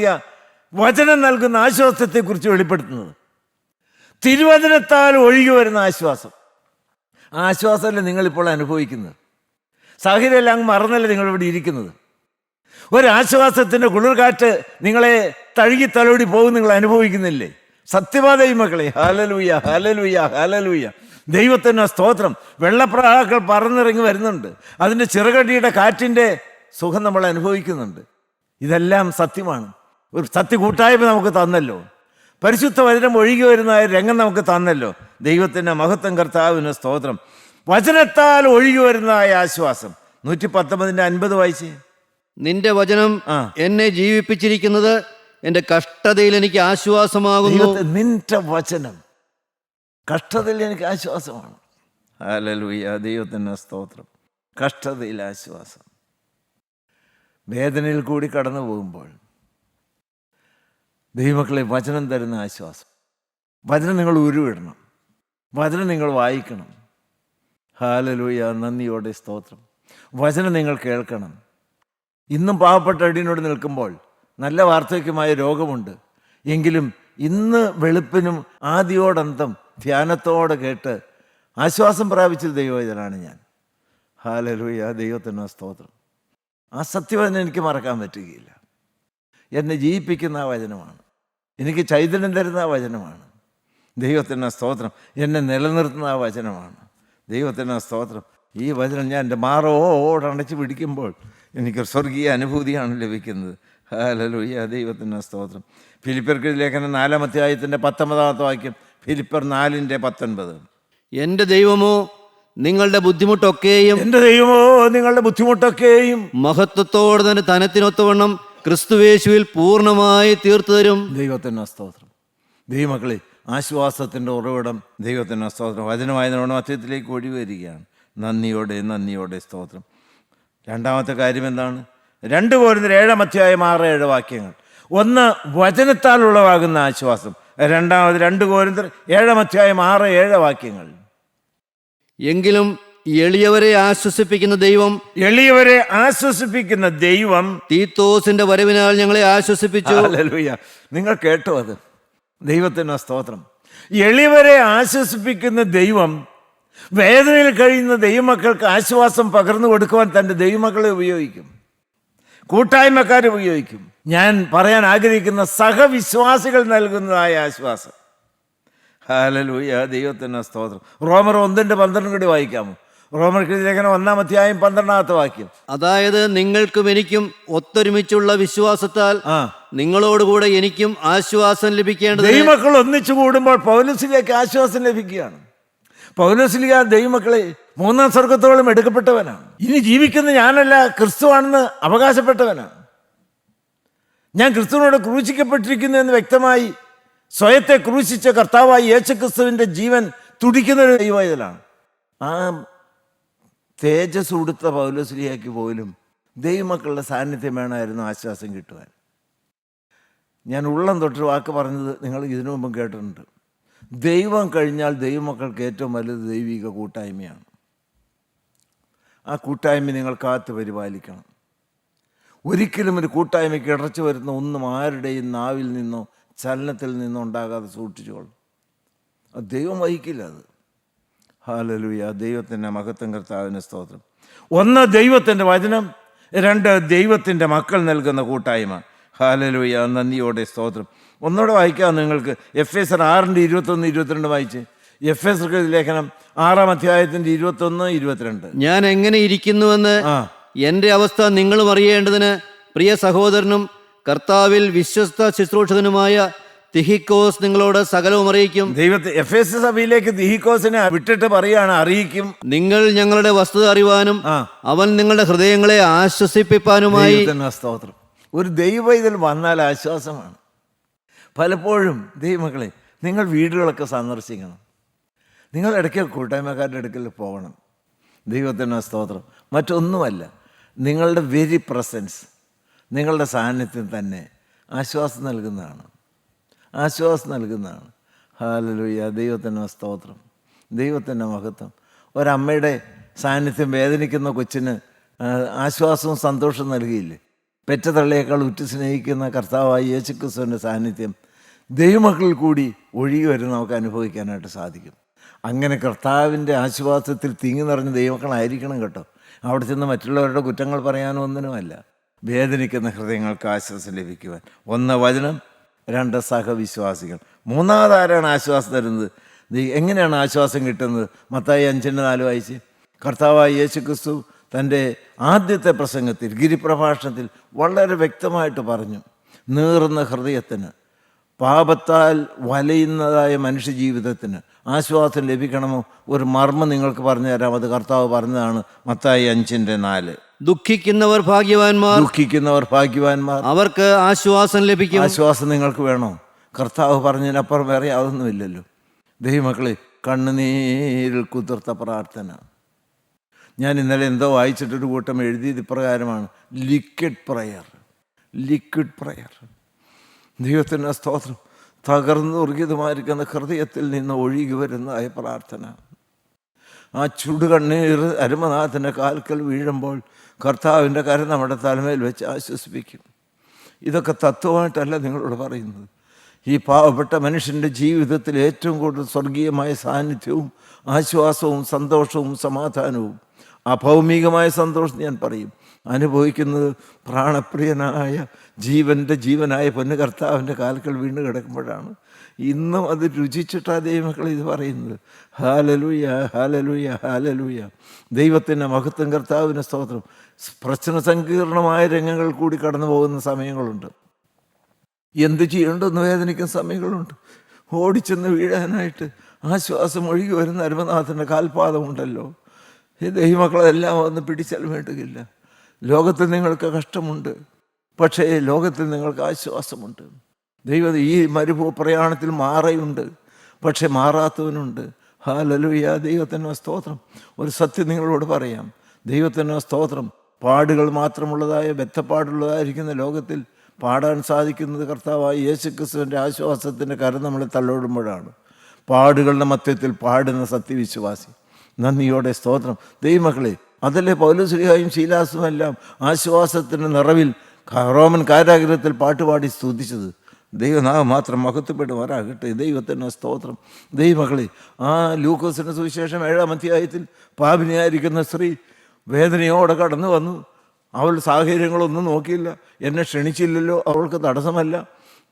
S1: വചനം നൽകുന്ന ആശ്വാസത്തെക്കുറിച്ച് വെളിപ്പെടുത്തുന്നത്. തിരുവചനത്താൽ ഒഴുകി വരുന്ന ആശ്വാസം. ആ ആശ്വാസമല്ലേ നിങ്ങളിപ്പോൾ അനുഭവിക്കുന്നത്. സാഹചര്യമെല്ലാം അങ്ങ് മറന്നല്ലേ നിങ്ങളിവിടെ ഇരിക്കുന്നത്. ഒരാശ്വാസത്തിൻ്റെ കുളിർകാറ്റ് നിങ്ങളെ തഴുകി തലോടി പോകും നിങ്ങൾ അനുഭവിക്കുന്നില്ലേ? സത്യവാദ മക്കളെ, ഹല്ലേലൂയ, ഹല്ലേലൂയ, ഹല്ലേലൂയ. ദൈവത്തിന് സ്തോത്രം. വെള്ളപ്രവാഹങ്ങൾ പറന്നിറങ്ങി വരുന്നുണ്ട്. അതിൻ്റെ ചിറകടിയുടെ കാറ്റിൻ്റെ സുഖം നമ്മൾ അനുഭവിക്കുന്നുണ്ട്. ഇതെല്ലാം സത്യമാണ്. ഒരു സത്യ കൂട്ടായ്മ നമുക്ക് തന്നല്ലോ. പരിശുദ്ധ വചനം ഒഴുകി വരുന്ന രംഗം നമുക്ക് തന്നല്ലോ. ദൈവത്തിൻ്റെ മഹത്വം, കർത്താവിന് സ്തോത്രം. വചനത്താൽ ഒഴുകി വരുന്ന ആശ്വാസം. 119-50 വായിച്ചേ.
S2: നിന്റെ വചനം എന്നെ ജീവിപ്പിച്ചിരിക്കുന്നത്, എൻ്റെ കഷ്ടതയിൽ എനിക്ക് ആശ്വാസമാകുന്നു.
S1: നിന്റെ വചനം കഷ്ടതയിൽ എനിക്ക് ആശ്വാസമാണ്. ഹല്ലേലൂയ, ദൈവത്തിന് സ്തോത്രം. കഷ്ടതയിൽ ആശ്വാസം. വേദനയിൽ കൂടി കടന്നു പോകുമ്പോൾ ദൈവമക്കളെ, വചനം തരുന്ന ആശ്വാസം. വചനം നിങ്ങൾ ഉരുവിടണം, വചനം നിങ്ങൾ വായിക്കണം. ഹല്ലേലൂയ, നന്ദിയോടെ സ്തോത്രം. വചനം നിങ്ങൾ കേൾക്കണം. ഇന്നും പാവപ്പെട്ട അടിയനോട് നിൽക്കുമ്പോൾ നല്ല വാർദ്ധക്യമായ രോഗമുണ്ട് എങ്കിലും ഇന്ന് വെളുപ്പിനും ആദിയോടന്തം ധ്യാനത്തോടെ കേട്ട് ആശ്വാസം പ്രാപിച്ചൊരു ദൈവവചനാണ് ഞാൻ. ഹല്ലേലൂയ, ദൈവത്തിന് സ്തോത്രം. ആ സത്യവചനം എനിക്ക് മറക്കാൻ പറ്റുകയില്ല. എന്നെ ജീവിപ്പിക്കുന്ന ആ വചനമാണ്. എനിക്ക് ചൈതന്യം തരുന്ന ആ വചനമാണ്. ദൈവത്തിന് സ്തോത്രം. എന്നെ നിലനിർത്തുന്ന ആ വചനമാണ്. ദൈവത്തിന് സ്തോത്രം. ഈ വചനം ഞാൻ എൻ്റെ മാറോടണച്ച് പിടിക്കുമ്പോൾ എനിക്കൊരു സ്വർഗീയ അനുഭൂതിയാണ് ലഭിക്കുന്നത്. ഹല്ലേലൂയ, ദൈവത്തിന് സ്തോത്രം. ഫിലിപ്പിയർക്ക് ലേഖനം 4-ാം അധ്യായത്തിൻ്റെ 19 വാക്യം. ഫിലിപ്പിയർ 4:19.
S2: എൻ്റെ ദൈവമോ നിങ്ങളുടെ ബുദ്ധിമുട്ടൊക്കെയും,
S1: എൻ്റെ ദൈവമോ നിങ്ങളുടെ ബുദ്ധിമുട്ടൊക്കെയും
S2: മഹത്വത്തോടെ തന്നെ ധനത്തിനൊത്തവണ്ണം ക്രിസ്തുവേശുവിൽ പൂർണ്ണമായി തീർത്തു തരും.
S1: ദൈവത്തിന് സ്തോത്രം. ദൈവമക്കളെ, ആശ്വാസത്തിൻ്റെ ഉറവിടം ദൈവത്തിന് സ്തോത്രം. വചനമായതിനോട് മധ്യത്തിലേക്ക് ഒഴിവ് വരികയാണ്. നന്ദിയോടെ, നന്ദിയോടെ സ്തോത്രം. രണ്ടാമത്തെ കാര്യം എന്താണ്? 2 കൊരിന്ത്യർ 7-ാം അധ്യായം 6-7 വാക്യങ്ങൾ. ഒന്ന്, വചനത്താൽ ഉളവാകുന്ന ആശ്വാസം. രണ്ടാമത് 2 കൊരിന്ത്യർ 7-ാം അധ്യായം 6-7 വാക്യങ്ങൾ.
S2: എങ്കിലും എളിയവരെ ആശ്വസിപ്പിക്കുന്ന ദൈവം
S1: എളിയവരെ ആശ്വസിപ്പിക്കുന്ന ദൈവം
S2: തീത്തോസിന്റെ വരവിനാൽ ഞങ്ങളെ ആശ്വസിപ്പിച്ചു.
S1: ഹല്ലേലൂയ. നിങ്ങൾ കേട്ടോ അത്? ദൈവത്തിന് സ്തോത്രം. എളിയവരെ ആശ്വസിപ്പിക്കുന്ന ദൈവം വേദനയിൽ കഴിയുന്ന ദൈവമക്കൾക്ക് ആശ്വാസം പകർന്നു കൊടുക്കുവാൻ തൻ്റെ ദൈവമക്കളെ ഉപയോഗിക്കും, കൂട്ടായ്മക്കാരെ ഉപയോഗിക്കും. ഞാൻ പറയാൻ ആഗ്രഹിക്കുന്ന സഹവിശ്വാസികൾ നൽകുന്നതായ ആശ്വാസം. ഹല്ലേലൂയ. ദൈവത്തിന് സ്തോത്രം. റോമർ 1:12 കൂടി വായിക്കാമോ? റോമർക്ക് ലേഖനം 1-ാം അധ്യായം 12-ാമത്തെ വാക്യം.
S2: അതായത് നിങ്ങൾക്കും എനിക്കും ഒത്തൊരുമിച്ചുള്ള വിശ്വാസത്താൽ നിങ്ങളോടുകൂടെ എനിക്കും ആശ്വാസം ലഭിക്കേണ്ടത്.
S1: ദൈവമക്കൾ ഒന്നിച്ചു കൂടുമ്പോൾ പൗലോസിലേക്ക് ആശ്വാസം ലഭിക്കുകയാണ്. പൗലോസ്ലീഹ ദൈവമക്കളെ 3-ാം സ്വർഗത്തോളം എടുക്കപ്പെട്ടവനാണ്. ഇനി ജീവിക്കുന്ന ഞാനല്ല, ക്രിസ്തുവാണെന്ന് അവകാശപ്പെട്ടവനാണ്. ഞാൻ ക്രിസ്തുവിനോട് ക്രൂശിക്കപ്പെട്ടിരിക്കുന്നു എന്ന് വ്യക്തമായി സ്വയത്തെ ക്രൂശിച്ച കർത്താവായി യേശുക്രിസ്തുവിൻ്റെ ജീവൻ തുടിക്കുന്ന ഒരു ദൈവത്തിലാണ്. ആ തേജസ് ഉടുത്ത പൗലോസ്ലീഹയ്ക്ക് പോലും ദൈവമക്കളുടെ സാന്നിധ്യം വേണമായിരുന്നു ആശ്വാസം കിട്ടുവാൻ. ഞാൻ ഉള്ളം തൊട്ട് വാക്ക് പറഞ്ഞത് നിങ്ങൾ ഇതിനു മുമ്പും കേട്ടിട്ടുണ്ട്. ദൈവം കഴിഞ്ഞാൽ ദൈവമക്കൾക്ക് ഏറ്റവും വലുത് ദൈവിക കൂട്ടായ്മയാണ്. ആ കൂട്ടായ്മ നിങ്ങൾ കാത്തു പരിപാലിക്കണം. ഒരിക്കലും ഒരു കൂട്ടായ്മയ്ക്ക് ഇടച്ചു വരുന്ന ഒന്നും ആരുടെയും നാവിൽ നിന്നോ ചലനത്തിൽ നിന്നോ ഉണ്ടാകാതെ സൂക്ഷിച്ചോളും. അത് ദൈവം വഹിക്കില്ല. അത് ഹല്ലേലൂയ. ദൈവത്തിൻ്റെ മഹത്വം, കർത്താവിന് സ്തോത്രം. 1 ദൈവത്തിൻ്റെ വചനം, 2 ദൈവത്തിൻ്റെ മക്കൾ നൽകുന്ന കൂട്ടായ്മ. ഹല്ലേലൂയ. നന്ദിയോടെ സ്തോത്രം. ഒന്നുകൂടെ വായിക്കാം നിങ്ങൾക്ക്. എഫേസർ 6:21-22 വായിച്ച്. എഫേസർ ലേഖനം 6-ാം അധ്യായത്തിൻ്റെ 21-22.
S2: ഞാൻ എങ്ങനെ ഇരിക്കുന്നുവെന്ന് എൻ്റെ അവസ്ഥ നിങ്ങളും അറിയേണ്ടതിന് പ്രിയ സഹോദരനും കർത്താവിൽ വിശ്വസ്ത ശുശ്രൂഷകനുമായ തിഹിക്കോസ് നിങ്ങളോട് സകലവും അറിയിക്കും.
S1: ദൈവത്തെ എഫേസ് സഭയിലേക്ക് തിഹിക്കോസിനെ വിട്ടിട്ട് പറയാണ്, അറിയിക്കും.
S2: നിങ്ങൾ ഞങ്ങളുടെ വസ്തുത അറിയുവാനും അവൻ നിങ്ങളുടെ ഹൃദയങ്ങളെ ആശ്വസിപ്പിപ്പാനുമായി.
S1: സ്തോത്രം. ഒരു ദൈവ ഇതിൽ വന്നാൽ ആശ്വാസമാണ്. പലപ്പോഴും ദൈവമക്കളെ, നിങ്ങൾ വീടുകളൊക്കെ സന്ദർശിക്കണം. നിങ്ങൾ ഇടയ്ക്ക് കൂട്ടായ്മക്കാരുടെ അടുക്കൽ പോകണം. ദൈവത്തിന് സ്തോത്രം. മറ്റൊന്നുമല്ല, നിങ്ങളുടെ വെരി പ്രസൻസ്, നിങ്ങളുടെ സാന്നിധ്യം തന്നെ ആശ്വാസം നൽകുന്നതാണ്. ആശ്വാസം നൽകുന്നതാണ്. ഹല്ലേലൂയ. ദൈവത്തിന് സ്തോത്രം. ദൈവത്തിൻ്റെ മഹത്വം. ഒരമ്മയുടെ സാന്നിധ്യം വേദനിക്കുന്ന കൊച്ചിന് ആശ്വാസവും സന്തോഷവും നൽകിയില്ലേ? പെറ്റ തള്ളിയേക്കാൾ ഉറ്റു സ്നേഹിക്കുന്ന കർത്താവായി യേശുക്രിസ്തുവിൻ്റെ സാന്നിധ്യം ദൈവമക്കളിൽ കൂടി ഒഴുകി വരും നമുക്ക് അനുഭവിക്കാനായിട്ട് സാധിക്കും. അങ്ങനെ കർത്താവിൻ്റെ ആശ്വാസത്തിൽ തിങ്ങി നിറഞ്ഞ ദൈവമക്കളായിരിക്കണം കേട്ടോ. അവിടെ ചെന്ന് മറ്റുള്ളവരുടെ കുറ്റങ്ങൾ പറയാനോ ഒന്നിനുമല്ല. വേദനിക്കുന്ന ഹൃദയങ്ങൾക്ക് ആശ്വാസം ലഭിക്കുവാൻ 1 വചനം, 2 സഹവിശ്വാസികൾ. 3-ാമത് ആരാണ് ആശ്വാസം തരുന്നത്? എങ്ങനെയാണ് ആശ്വാസം കിട്ടുന്നത്? മത്തായി 5:4 വായിച്ച്. കർത്താവായ യേശുക്രിസ്തു തൻ്റെ ആദ്യത്തെ പ്രസംഗത്തിൽ, ഗിരിപ്രഭാഷണത്തിൽ വളരെ വ്യക്തമായിട്ട് പറഞ്ഞു, നീറുന്ന ഹൃദയത്തിന്, പാപത്താൽ വലയുന്നതായ മനുഷ്യജീവിതത്തിന് ആശ്വാസം ലഭിക്കണമോ? ഒരു മർമ്മം നിങ്ങൾക്ക് പറഞ്ഞു തരാം. അത് കർത്താവ് പറഞ്ഞതാണ്. മത്തായി 5:4.
S2: ദുഃഖിക്കുന്നവർ ഭാഗ്യവാന്മാർ,
S1: ദുഃഖിക്കുന്നവർ ഭാഗ്യവാന്മാർ,
S2: അവർക്ക് ആശ്വാസം ലഭിക്കും.
S1: ആശ്വാസം നിങ്ങൾക്ക് വേണോ? കർത്താവ് പറഞ്ഞതിനപ്പുറം വേറെ യാതൊന്നുമില്ലല്ലോ. ദൈവമക്കളെ, കണ്ണുനീരിൽ കുതിർത്ത പ്രാർത്ഥന. ഞാൻ ഇന്നലെ എന്തോ വായിച്ചിട്ടൊരു കൂട്ടം എഴുതിയത് ഇപ്രകാരമാണ്: ലിക്വിഡ് പ്രയർ. Liquid prayer. ദൈവത്തിൻ്റെ സ്തോത്രം. തകർന്നുറുകിയതുമായിരിക്കുന്ന ഹൃദയത്തിൽ നിന്ന് ഒഴുകി വരുന്നതായ പ്രാർത്ഥന. ആ ചുടുകണ്ണീർ അരുമനാഥൻ്റെ കാൽക്കൽ വീഴുമ്പോൾ കർത്താവിൻ്റെ കരം നമ്മുടെ തലമേൽ വെച്ച് ആശ്വസിപ്പിക്കും. ഇതൊക്കെ തത്വമായിട്ടല്ല നിങ്ങളോട് പറയുന്നത്. ഈ പാവപ്പെട്ട മനുഷ്യൻ്റെ ജീവിതത്തിൽ ഏറ്റവും കൂടുതൽ സ്വർഗീയമായ സാന്നിധ്യവും ആശ്വാസവും സന്തോഷവും സമാധാനവും, അഭൗമികമായ സന്തോഷം ഞാൻ പറയും, അനുഭവിക്കുന്നത് പ്രാണപ്രിയനായ ജീവനായ പൊന്നു കർത്താവിൻ്റെ കാൽക്കൽ വീണ് കിടക്കുമ്പോഴാണ്. ഇന്നും അത് രുചിച്ചിട്ടാണ് ദൈവമക്കൾ ഇത് പറയുന്നത്. Hallelujah, hallelujah, hallelujah. ദൈവത്തിൻ്റെ മഹത്വം, കർത്താവിൻ്റെ സ്തോത്രം. പ്രശ്ന സങ്കീർണമായ രംഗങ്ങൾ കൂടി കടന്നു പോകുന്ന സമയങ്ങളുണ്ട്. എന്ത് ചെയ്യേണ്ടെന്ന് വേദനിക്കുന്ന സമയങ്ങളുണ്ട്. ഓടിച്ചെന്ന് വീഴാനായിട്ട് ആശ്വാസം ഒഴുകി വരുന്ന അരുമനാഥൻ്റെ കാൽപാദമുണ്ടല്ലോ. ഈ ദൈവമക്കളെല്ലാം ഒന്ന് പിടിച്ചാൽ വേണ്ടുകയില്ല. ലോകത്തിൽ നിങ്ങൾക്ക് കഷ്ടമുണ്ട്, പക്ഷേ ലോകത്തിൽ നിങ്ങൾക്ക് ആശ്വാസമുണ്ട്. ഈ പ്രയാണത്തിൽ മാറയുണ്ട്, പക്ഷെ മാറാത്തവനുണ്ട്. ഹല്ലേലൂയ. ദൈവത്തിൻ്റെ സ്തോത്രം. ഒരു സത്യം നിങ്ങളോട് പറയാം. ദൈവത്തിൻ്റെ സ്തോത്രം. പാടുകൾ മാത്രമുള്ളതായ ബദ്ധപ്പാടുള്ളതായിരിക്കുന്ന ലോകത്തിൽ പാടാൻ സാധിക്കുന്നത് കർത്താവായ യേശുക്രിസ്തുവിൻ്റെ ആശ്വാസത്തിൻ്റെ കരം നമ്മളെ തള്ളോടുമ്പോഴാണ്. പാടുകളുടെ മധ്യത്തിൽ പാടുന്ന സത്യവിശ്വാസി, നന്ദിയോടെ സ്തോത്രം. ദൈവമക്കളെ, അതല്ലേ പൗലോസ്ലീഹായും ശീലാസും എല്ലാം ആശ്വാസത്തിൻ്റെ നിറവിൽ റോമൻ കാരാഗൃഹത്തിൽ പാട്ടുപാടി സ്തുതിച്ചത്. ദൈവനാമം മാത്രം മഹത്വപ്പെടുമാറാകട്ടെ. ദൈവത്തിന് സ്തോത്രം. ദൈവമക്കളെ, ആ ലൂക്കോസിൻ്റെ സുവിശേഷം 7-ാം അധ്യായത്തിൽ പാപിനിയായിരിക്കുന്ന സ്ത്രീ വേദനയോടെ കടന്നു വന്നു. അവൾ സാഹചര്യങ്ങളൊന്നും നോക്കിയില്ല. എന്നെ ക്ഷണിച്ചില്ലല്ലോ, അവൾക്ക് തടസ്സമല്ല.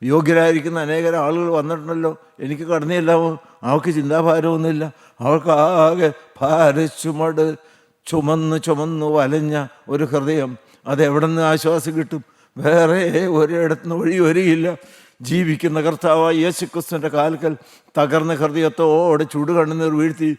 S1: യോഗ്യരായിരിക്കുന്ന അനേകം ആളുകൾ വന്നിട്ടുണ്ടല്ലോ, എനിക്ക് കടന്നു ചെല്ലാമോ? അവൾക്ക് ചിന്താഭാരമൊന്നുമില്ല. അവൾക്ക് ആകെ ഭാരച്ചുമട് ചുമന്നു വലഞ്ഞ ഒരു ഹൃദയം. അതെവിടെ നിന്ന് ആശ്വാസം കിട്ടും? വേറെ ഒരിടത്തുനിന്ന് വഴി വരികയില്ല. ജീവിക്കുന്ന കർത്താവായ യേശുക്രിസ്തുവിൻ്റെ കാൽക്കൽ തകർന്ന ഹൃദയത്തോടെ ചുടുകണ്ണുനീർ വീഴ്ത്തി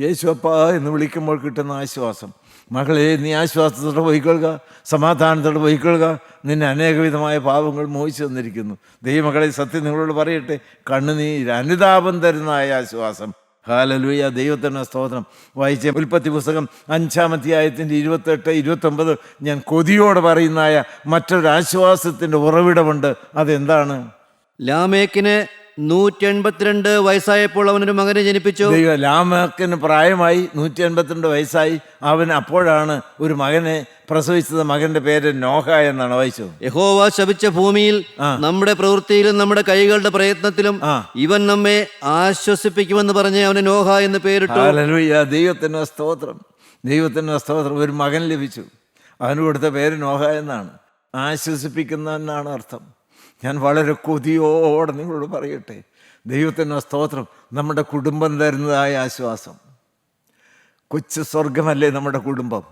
S1: യേശുവപ്പ എന്ന് വിളിക്കുമ്പോൾ കിട്ടുന്ന ആശ്വാസം. മകളെ, നീ ആശ്വാസത്തോടെ പോയിക്കൊള്ളുക, സമാധാനത്തോടെ പോയിക്കൊള്ളുക. നിന്നെ അനേകവിധമായ പാപങ്ങൾ മോഹിച്ചു തന്നിരിക്കുന്നു. ദൈവമകളെ, സത്യം നിങ്ങളോട് പറയട്ടെ, കണ്ണുനീർ അനുതാപം തരുന്നതായ ആശ്വാസം. ഹല്ലേലൂയ, ദൈവത്തിന് സ്തോത്രം. വായിച്ച ഉൽപ്പത്തി പുസ്തകം 5-ാം അധ്യായത്തിൻ്റെ 28-29 ഞാൻ കൊതിയോടെ പറയുന്നതായ മറ്റൊരു ആശ്വാസത്തിൻ്റെ ഉറവിടമുണ്ട്. അതെന്താണ്?
S2: ലാമേക്കിന് 182 വയസ്സായപ്പോൾ അവനൊരു മകനെ ജനിപ്പിച്ചു.
S1: ലാമേക്കിന് പ്രായമായി, 182 വയസ്സായി. അവൻ അപ്പോഴാണ് ഒരു മകനെ പ്രസവിച്ചത്. മകന്റെ പേര് നോഹ എന്നാണ്. വായിച്ചു.
S2: യഹോവ ശപിച്ച ഭൂമിയിൽ നമ്മുടെ പ്രവൃത്തിയിലും നമ്മുടെ കൈകളുടെ പ്രയത്നത്തിലും ഇവൻ നമ്മെ ആശ്വസിപ്പിക്കുമെന്ന് പറഞ്ഞ് അവന് നോഹ എന്ന് പേരിട്ടു.
S1: ഹല്ലേലൂയ, ദൈവത്തിന് സ്തോത്രം. ദൈവത്തിന് സ്തോത്രം. ഒരു മകൻ ലഭിച്ചു. അവന് കൊടുത്ത പേര് നോഹ എന്നാണ്. ആശ്വസിപ്പിക്കുന്ന എന്നാണ് അർത്ഥം. ഞാൻ വളരെ കൊതിയോടെ നിങ്ങളോട് പറയട്ടെ, ദൈവത്തിന് സ്തോത്രം. നമ്മുടെ കുടുംബം തരുന്നതായ ആശ്വാസം. കൊച്ചു സ്വർഗമല്ലേ നമ്മുടെ കുടുംബം.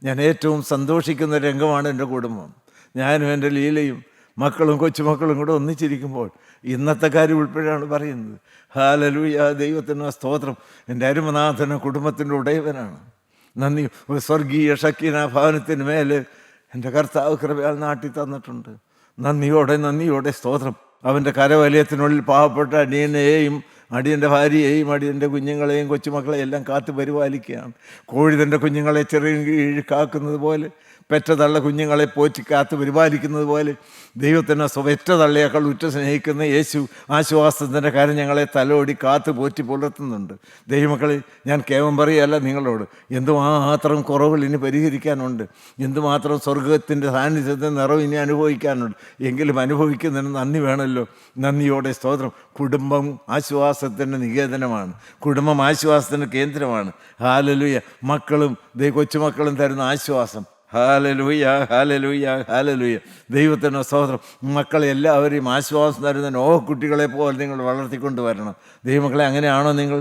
S1: ഞാൻ ഏറ്റവും സന്തോഷിക്കുന്ന രംഗമാണ് എൻ്റെ കുടുംബം. ഞാനും എൻ്റെ ലീലയും മക്കളും കൊച്ചുമക്കളും കൂടെ ഒന്നിച്ചിരിക്കുമ്പോൾ ഇന്നത്തെ കാര്യം ഉൾപ്പെടെയാണ് പറയുന്നത്. ഹല്ലേലൂയ, ദൈവത്തിന് സ്തോത്രം. എൻ്റെ അരുമനാഥന കുടുംബത്തിൻ്റെ ഉടയവനാണ്. നന്ദി. ഒരു സ്വർഗീയ ഷക്കീന ഭവനത്തിന് മേൽ എൻ്റെ കർത്താവ് കൃപയാൽ നാട്ടി തന്നിട്ടുണ്ട്. നന്ദിയോടെ സ്തോത്രം. അവൻ്റെ കരവലയത്തിനുള്ളിൽ പാവപ്പെട്ട അടിയനെയും അടിയൻ്റെ ഭാര്യയെയും അടിയൻ്റെ കുഞ്ഞുങ്ങളെയും കൊച്ചുമക്കളെയും എല്ലാം കാത്തു പരിപാലിക്കുകയാണ്. കോഴി തൻ്റെ കുഞ്ഞുങ്ങളെ ചെറിയ കീഴ് കാക്കുന്നത് പോലെ, പെറ്റ തള്ള കുഞ്ഞുങ്ങളെ പോറ്റി കാത്ത് പരിപാലിക്കുന്നത് പോലെ ദൈവത്തിൻ്റെ പെറ്റ തള്ളയേക്കാൾ ഉറ്റ സ്നേഹിക്കുന്ന യേശു ആശ്വാസത്തിൻ്റെ കാര്യം ഞങ്ങളെ തലോടി കാത്ത് പോറ്റി പുലർത്തുന്നുണ്ട്. ദൈവമക്കളെ, ഞാൻ കേവലം പറയുകയല്ല നിങ്ങളോട്. എന്തുമാത്രം കുറവുകൾ ഇനി പരിഹരിക്കാനുണ്ട്, എന്തുമാത്രം സ്വർഗത്തിൻ്റെ സാന്നിധ്യത്തെ നിറവ് ഇനി അനുഭവിക്കാനുണ്ട്. എങ്കിലും അനുഭവിക്കുന്നതിന് നന്ദി വേണമല്ലോ. നന്ദിയോടെ സ്തോത്രം. കുടുംബം ആശ്വാസത്തിൻ്റെ നികേതനമാണ്. കുടുംബം ആശ്വാസത്തിൻ്റെ കേന്ദ്രമാണ്. ഹല്ലേലൂയ. മക്കളും കൊച്ചുമക്കളും തരുന്ന ആശ്വാസം. Hallelujah, hallelujah, hallelujah. ദൈവത്തിൻ്റെ സ്തോത്രം. മക്കളെ എല്ലാവരെയും ആശ്വാസം തരുന്ന നോഹ കുട്ടികളെ പോലെ നിങ്ങൾ വളർത്തിക്കൊണ്ട് വരണം. ദൈവമക്കളെ, അങ്ങനെയാണോ നിങ്ങൾ?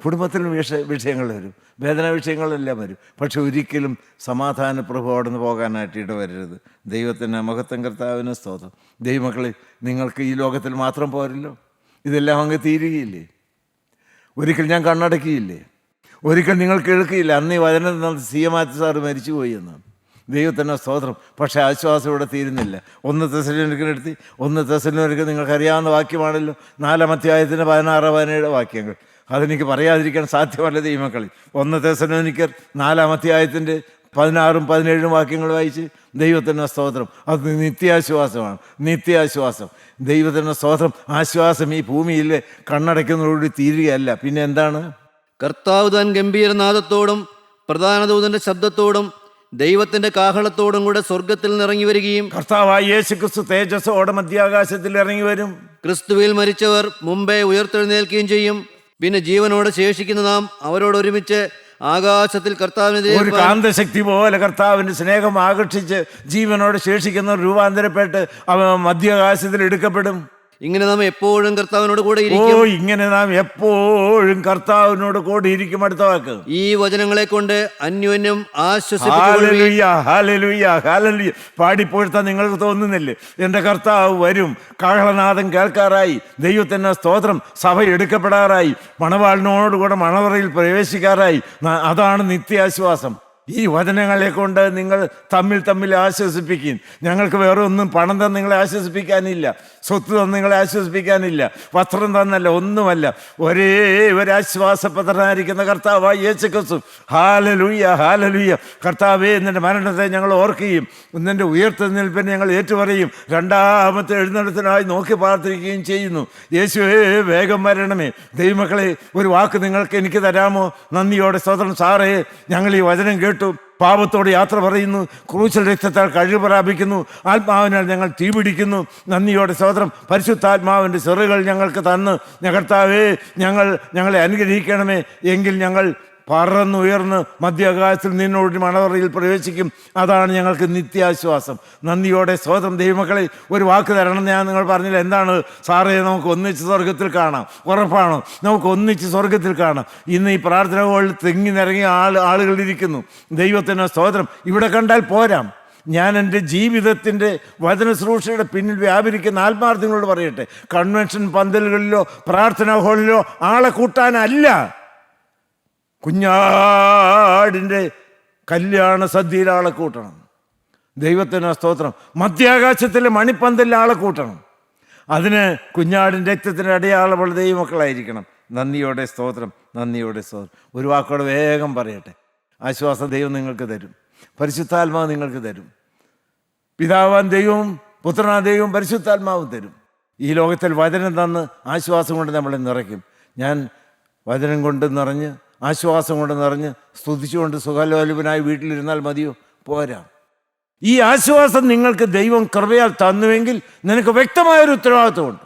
S1: കുടുംബത്തിലും വിഷയങ്ങൾ വരും, വേദനാ വിഷയങ്ങളെല്ലാം വരും. പക്ഷെ ഒരിക്കലും സമാധാനപ്രഭു അവിടെ നിന്ന് പോകാനായിട്ട് ഇടവരരുത്. ദൈവത്തിൻ്റെ മഹത്വം, കർത്താവിന് സ്തോത്രം. ദൈവമക്കളെ, നിങ്ങൾക്ക് ഈ ലോകത്തിൽ മാത്രം പോരല്ലോ, ഇതെല്ലാം അങ്ങ് തീരുകയില്ലേ? ഒരിക്കൽ ഞാൻ കണ്ണടക്കിയില്ലേ? ഒരിക്കൽ നിങ്ങൾ കേൾക്കില്ല. അന്ന് ഈ വചനം CM മാത്യു സാറ് മരിച്ചുപോയി എന്നാണ്. ദൈവത്തിൻ്റെ സ്തോത്രം. പക്ഷേ ആശ്വാസം ഇവിടെ തീരുന്നില്ല. 1 തെസ്സലോനിക്കർ നിങ്ങൾക്കറിയാവുന്ന വാക്യമാണല്ലോ. 4-ാം അധ്യായത്തിൻ്റെ 16-17 വാക്യങ്ങൾ. അതെനിക്ക് പറയാതിരിക്കാൻ സാധ്യമല്ല ദൈവമക്കളിൽ. 1 തെസ്സലോനിക്കർ 4-ാം അധ്യായത്തിൻ്റെ 16-ഉം 17-ഉം വാക്യങ്ങൾ വായിച്ച് ദൈവത്തിൻ്റെ സ്തോത്രം. അത് നിത്യാശ്വാസമാണ്. നിത്യാശ്വാസം. ദൈവത്തിൻ്റെ സ്തോത്രം. ആശ്വാസം ഈ ഭൂമിയിൽ കണ്ണടയ്ക്കുന്നതോടുകൂടി തീരുകയല്ല. പിന്നെ എന്താണ്?
S2: കർത്താവ് താൻ ഗംഭീരനാദത്തോടും പ്രധാന ദൂതന്റെ ശബ്ദത്തോടും ദൈവത്തിന്റെ കാഹളത്തോടും കൂടെ സ്വർഗത്തിൽ നിന്നിറങ്ങി വരികയും
S1: കർത്താവായ യേശുക്രിസ്തു തേജസ്സോടെ മധ്യാകാശത്തിൽ ഇറങ്ങി വരും.
S2: ക്രിസ്തുവിൽ മരിച്ചവർ മുമ്പേ ഉയർത്തെഴുന്നേൽക്കുകയും ചെയ്യും. പിന്നെ ജീവനോടെ ശേഷിക്കുന്ന നാം അവരോട് ഒരുമിച്ച് ആകാശത്തിൽ കർത്താവിനെതിരെ
S1: ഒരു കാന്തശക്തി പോലെ കർത്താവിൻ്റെ സ്നേഹം ആകർഷിച്ച് ജീവനോട് ശേഷിക്കുന്നവർ രൂപാന്തരപ്പെട്ട് അവ മധ്യാകാശത്തിൽ എടുക്കപ്പെടും.
S2: ഇങ്ങനെ നാം എപ്പോഴും കർത്താവിനോട് കൂടെ ഇരിക്കും.
S1: ഇങ്ങനെ നാം എപ്പോഴും കർത്താവിനോട് കൂടെ ഇരിക്കും. അടുത്ത വാക്ക്.
S2: ഈ വചനങ്ങളെ കൊണ്ട് അന്യോന്യം
S1: ഹല്ലേലൂയ, ഹല്ലേലൂയ, ഹല്ലേലൂയ. പാടിപ്പോഴ്ത്താൻ നിങ്ങൾക്ക് തോന്നുന്നില്ലേ? എൻ്റെ കർത്താവ് വരും. കാഹളനാദം കേൾക്കാറായി. ദൈവത്തിൻ്റെ സ്തോത്രം. സഭ എടുക്കപ്പെടാറായി. മണവാളിനോടുകൂടെ മണവറയിൽ പ്രവേശിക്കാറായി. അതാണ് നിത്യാശ്വാസം. ഈ വചനങ്ങളെ കൊണ്ട് നിങ്ങൾ തമ്മിൽ ആശ്വസിപ്പിക്കും. ഞങ്ങൾക്ക് വേറെ ഒന്നും പണം തന്ന് നിങ്ങളെ ആശ്വസിപ്പിക്കാനില്ല, സ്വത്ത് തന്ന് നിങ്ങളെ ആശ്വസിപ്പിക്കാനില്ല, വസ്ത്രം തന്നല്ല, ഒന്നുമല്ല. ഒരേ ഒരു ആശ്വാസപ്രദനായിരിക്കുന്ന കർത്താവായ യേശു ക്രിസ്തു. Hallelujah, hallelujah. കർത്താവേ, നിന്റെ മരണത്തെ ഞങ്ങൾ ഓർക്കുകയും നിന്റെ ഉയർത്തെഴുന്നേൽപ്പിനെ ഞങ്ങൾ ഏറ്റുപറയും, രണ്ടാമത്തെ എഴുന്നേൽപ്പിനായി നോക്കി പ്രാർത്ഥിക്കുകയും ചെയ്യുന്നു. യേശുവേ, വേഗം വരണമേ. ദൈവമക്കളെ, ഒരു വാക്ക് നിങ്ങൾക്ക് എനിക്ക് തരാമോ? നന്ദിയോടെ സ്തോത്രം. സാറേ, ഞങ്ങൾ ഈ വചനം കേട്ടു, പാപത്തോട് യാത്ര പറയുന്നു, ക്രൂശിൽ രക്തത്താൽ കഴിവ് പ്രാപിക്കുന്നു, ആത്മാവിനാൽ ഞങ്ങൾ തീപിടിക്കുന്നു. നന്ദിയോടെ സ്തോത്രം. പരിശുദ്ധാത്മാവിൻ്റെ ചെറുകൾ ഞങ്ങൾക്ക് തന്ന് കർത്താവേ, ഞങ്ങളെ അനുഗ്രഹിക്കണമേ. എങ്കിൽ ഞങ്ങൾ പറന്നുയർന്ന് മധ്യാകാശത്തിൽ നിന്നോട് മണവറയിൽ പ്രവേശിക്കും. അതാണ് ഞങ്ങൾക്ക് നിത്യാശ്വാസം. നന്ദിയോടെ സ്തോത്രം. ദൈവമക്കളെ, ഒരു വാക്ക് തരണം. ഞാൻ നിങ്ങൾ പറഞ്ഞില്ല, എന്താണ് സാറേ? നമുക്ക് ഒന്നിച്ച് സ്വർഗത്തിൽ കാണാം. ഉറപ്പാണോ? നമുക്ക് ഒന്നിച്ച് സ്വർഗത്തിൽ കാണാം. ഇന്ന് ഈ പ്രാർത്ഥന ഹോളിൽ തിങ്ങി നിറങ്ങിയ ആളുകളിരിക്കുന്നു. ദൈവത്തിന് സ്തോത്രം. ഇവിടെ കണ്ടാൽ പോരാം. ഞാൻ എൻ്റെ ജീവിതത്തിൻ്റെ വചന ശുശ്രൂഷയുടെ പിന്നിൽ വ്യാപരിക്കുന്ന ആത്മാർത്ഥങ്ങളോട് പറയട്ടെ, കൺവെൻഷൻ പന്തലുകളിലോ പ്രാർത്ഥനാ ഹോളിലോ ആളെ കൂട്ടാനല്ല, കുഞ്ഞാടിൻ്റെ കല്യാണ സദ്യയിൽ ആളെ കൂട്ടണം. ദൈവത്തിന് സ്തോത്രം. മധ്യാകാശത്തിലെ മണിപ്പന്തലിൽ ആളെ കൂട്ടണം. അതിന് കുഞ്ഞാടിൻ്റെ രക്തത്തിൻ്റെ അടയാളമുള്ള ദൈവമക്കളായിരിക്കണം. നന്ദിയോടെ സ്തോത്രം, നന്ദിയോടെ സ്തോത്രം. ഒരു വാക്കോടെ വേഗം പറയട്ടെ. ആശ്വാസം ദൈവം നിങ്ങൾക്ക് തരും. പരിശുദ്ധാത്മാവ് നിങ്ങൾക്ക് തരും. പിതാവാൻ ദൈവവും പുത്രനാ ദൈവവും പരിശുദ്ധാത്മാവും തരും. ഈ ലോകത്തിൽ വചനം തന്ന് ആശ്വാസം കൊണ്ട് നമ്മളെ നിറയ്ക്കും. ഞാൻ വചനം കൊണ്ട് നിറഞ്ഞ് ആശ്വാസം കൊണ്ട് നിറഞ്ഞ് സ്തുതിച്ചുകൊണ്ട് സുഖലോലുപനായി വീട്ടിലിരുന്നാൽ മതിയോ? പോരാ. ഈ ആശ്വാസം നിങ്ങൾക്ക് ദൈവം കൃപയാൽ തന്നുവെങ്കിൽ നിനക്ക് വ്യക്തമായൊരു ഉത്തരവാദിത്വമുണ്ട്.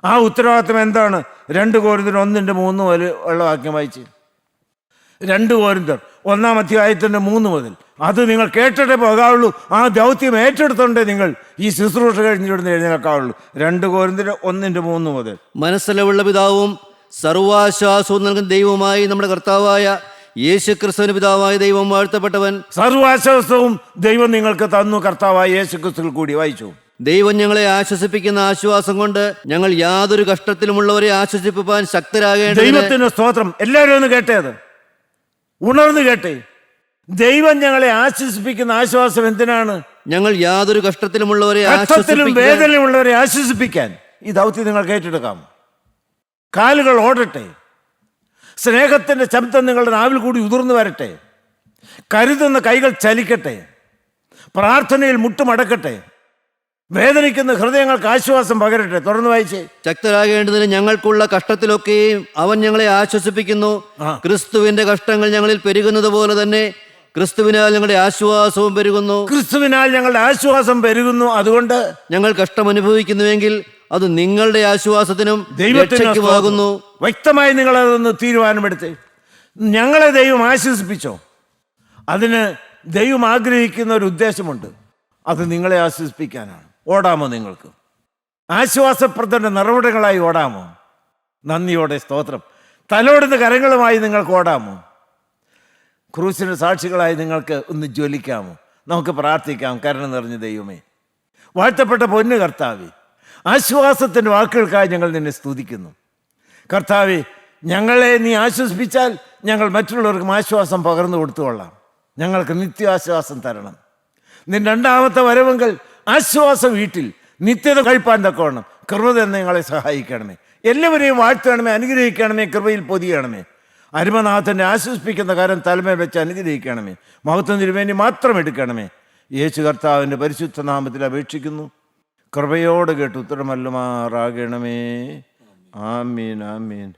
S1: ആ ഉത്തരവാദിത്വം എന്താണ്? 2 കൊരിന്ത്യർ 1:3 ഉള്ള വാക്യം വായിച്ച്. 2 കൊരിന്ത്യർ 1:3 മുതൽ. അത് നിങ്ങൾ കേട്ടിട്ടേ പോകാവുള്ളൂ. ആ ദൗത്യം ഏറ്റെടുത്തോണ്ടേ നിങ്ങൾ ഈ ശുശ്രൂഷ കഴിഞ്ഞിവിടുന്ന് എഴുന്നേൽക്കാവുള്ളൂ. 2 കൊരിന്ത്യർ 1:3 മുതൽ.
S2: മനസ്സിലുള്ള പിതാവും സർവാശ്വാസവും നൽകുന്ന ദൈവമായി നമ്മുടെ കർത്താവായ യേശു ക്രിസ്തുവിന്റെ പിതാവായ ദൈവം വാഴ്ത്തപ്പെട്ടവൻ.
S1: സർവാശ്വാസവും ദൈവം നിങ്ങൾക്ക് തന്നു കർത്താവായ യേശു ക്രിസ്തുവിൽ കൂടി. വായിച്ചു.
S2: ദൈവം ഞങ്ങളെ ആശ്വസിപ്പിക്കുന്ന ആശ്വാസം കൊണ്ട് ഞങ്ങൾ യാതൊരു കഷ്ടത്തിലുമുള്ളവരെ ആശ്വസിപ്പിക്കാൻ ശക്തരാകേണ്ടതിന്.
S1: ദൈവത്തിന് സ്തോത്രം. എല്ലാവരും ഒന്ന് കേട്ടേത്, ഉണർന്നു കേട്ടേ. ദൈവം ഞങ്ങളെ ആശ്വസിപ്പിക്കുന്ന ആശ്വാസം എന്തിനാണ്?
S2: ഞങ്ങൾ യാതൊരു കഷ്ടത്തിലുമുള്ളവരെ
S1: വേദനയുള്ളവരെ ആശ്വസിപ്പിക്കാൻ. ഈ ദൗത്യം നിങ്ങൾക്ക് ഏറ്റെടുക്കാം. കാലുകൾ ഓടട്ടെ, സ്നേഹത്തിൻ്റെ ശബ്ദം നിങ്ങളുടെ നാവിൽ കൂടി ഉതിർന്നു വരട്ടെ, കരുതുന്ന കൈകൾ ചലിക്കട്ടെ, പ്രാർത്ഥനയിൽ മുട്ടുമടക്കട്ടെ, വേദനിക്കുന്ന ഹൃദയങ്ങൾക്ക് ആശ്വാസം പകരട്ടെ. തുറന്നു വായിച്ചേ.
S2: ശക്തരാകേണ്ടതിന് ഞങ്ങൾക്കുള്ള കഷ്ടത്തിലൊക്കെയും അവൻ ഞങ്ങളെ ആശ്വസിപ്പിക്കുന്നു. ക്രിസ്തുവിന്റെ കഷ്ടങ്ങൾ ഞങ്ങളിൽ പെരുകുന്നത് പോലെ തന്നെ ക്രിസ്തുവിനാൽ ഞങ്ങളുടെ ആശ്വാസവും പെരുകുന്നു.
S1: ക്രിസ്തുവിനാൽ ഞങ്ങളുടെ ആശ്വാസം പെരുകുന്നു. അതുകൊണ്ട്
S2: ഞങ്ങൾ കഷ്ടം അനുഭവിക്കുന്നുവെങ്കിൽ അത് നിങ്ങളുടെ ആശ്വാസത്തിനും ദൈവത്തിനുമാകുന്നു.
S1: വ്യക്തമായി നിങ്ങൾ അതൊന്ന് തീരുമാനമെടുത്തേ. ഞങ്ങളെ ദൈവം ആശ്വസിപ്പിച്ചോ? അതിന് ദൈവം ആഗ്രഹിക്കുന്ന ഒരു ഉദ്ദേശമുണ്ട്. അത് നിങ്ങളെ ആശ്വസിപ്പിക്കാനാണ്. ഓടാമോ? നിങ്ങൾക്ക് ആശ്വാസപ്രദന്റെ നിറവിടങ്ങളായി ഓടാമോ? നന്ദിയോടെ സ്തോത്രം. തലോടുന്ന കരങ്ങളുമായി നിങ്ങൾക്ക് ഓടാമോ? ക്രൂശിന് സാക്ഷികളായി നിങ്ങൾക്ക് ഒന്ന് ജ്വലിക്കാമോ? നമുക്ക് പ്രാർത്ഥിക്കാം. കരുണ നിറഞ്ഞ ദൈവമേ, വാഴ്ത്തപ്പെട്ട പൊന്നു കർത്താവേ, ആശ്വാസത്തിൻ്റെ വാക്കുകൾക്കായി ഞങ്ങൾ നിന്നെ സ്തുതിക്കുന്നു. കർത്താവേ, ഞങ്ങളെ നീ ആശ്വസിപ്പിച്ചാൽ ഞങ്ങൾ മറ്റുള്ളവർക്കും ആശ്വാസം പകർന്നു കൊടുത്തുകൊള്ളാം. ഞങ്ങൾക്ക് നിത്യാശ്വാസം തരണം. നിന്റെ 2ാമത്തെ വരവെങ്കിൽ ആശ്വാസ വീട്ടിൽ നിത്യത കഴിപ്പാൻ തക്കവണ്ണം കൃപ തന്നെ ഞങ്ങളെ സഹായിക്കണമേ. എല്ലാവരെയും വാഴ്ത്തണമേ, അനുഗ്രഹിക്കണമേ, കൃപയിൽ പൊതിയണമേ. അരുമനാഥനെ ആശ്വസിപ്പിക്കുന്ന കാര്യം തലമേൽ വെച്ച് അനുഗ്രഹിക്കണമേ. മഹത്വം തിരുവേണ്ടി മാത്രം എടുക്കണമേ. യേശു കർത്താവിൻ്റെ പരിശുദ്ധ നാമത്തിൽ അപേക്ഷിക്കുന്നു. കൃപയോട് കേട്ട് ഉത്തരമല്ലുമാറാകണമേ. ആമീൻ, ആമീൻ.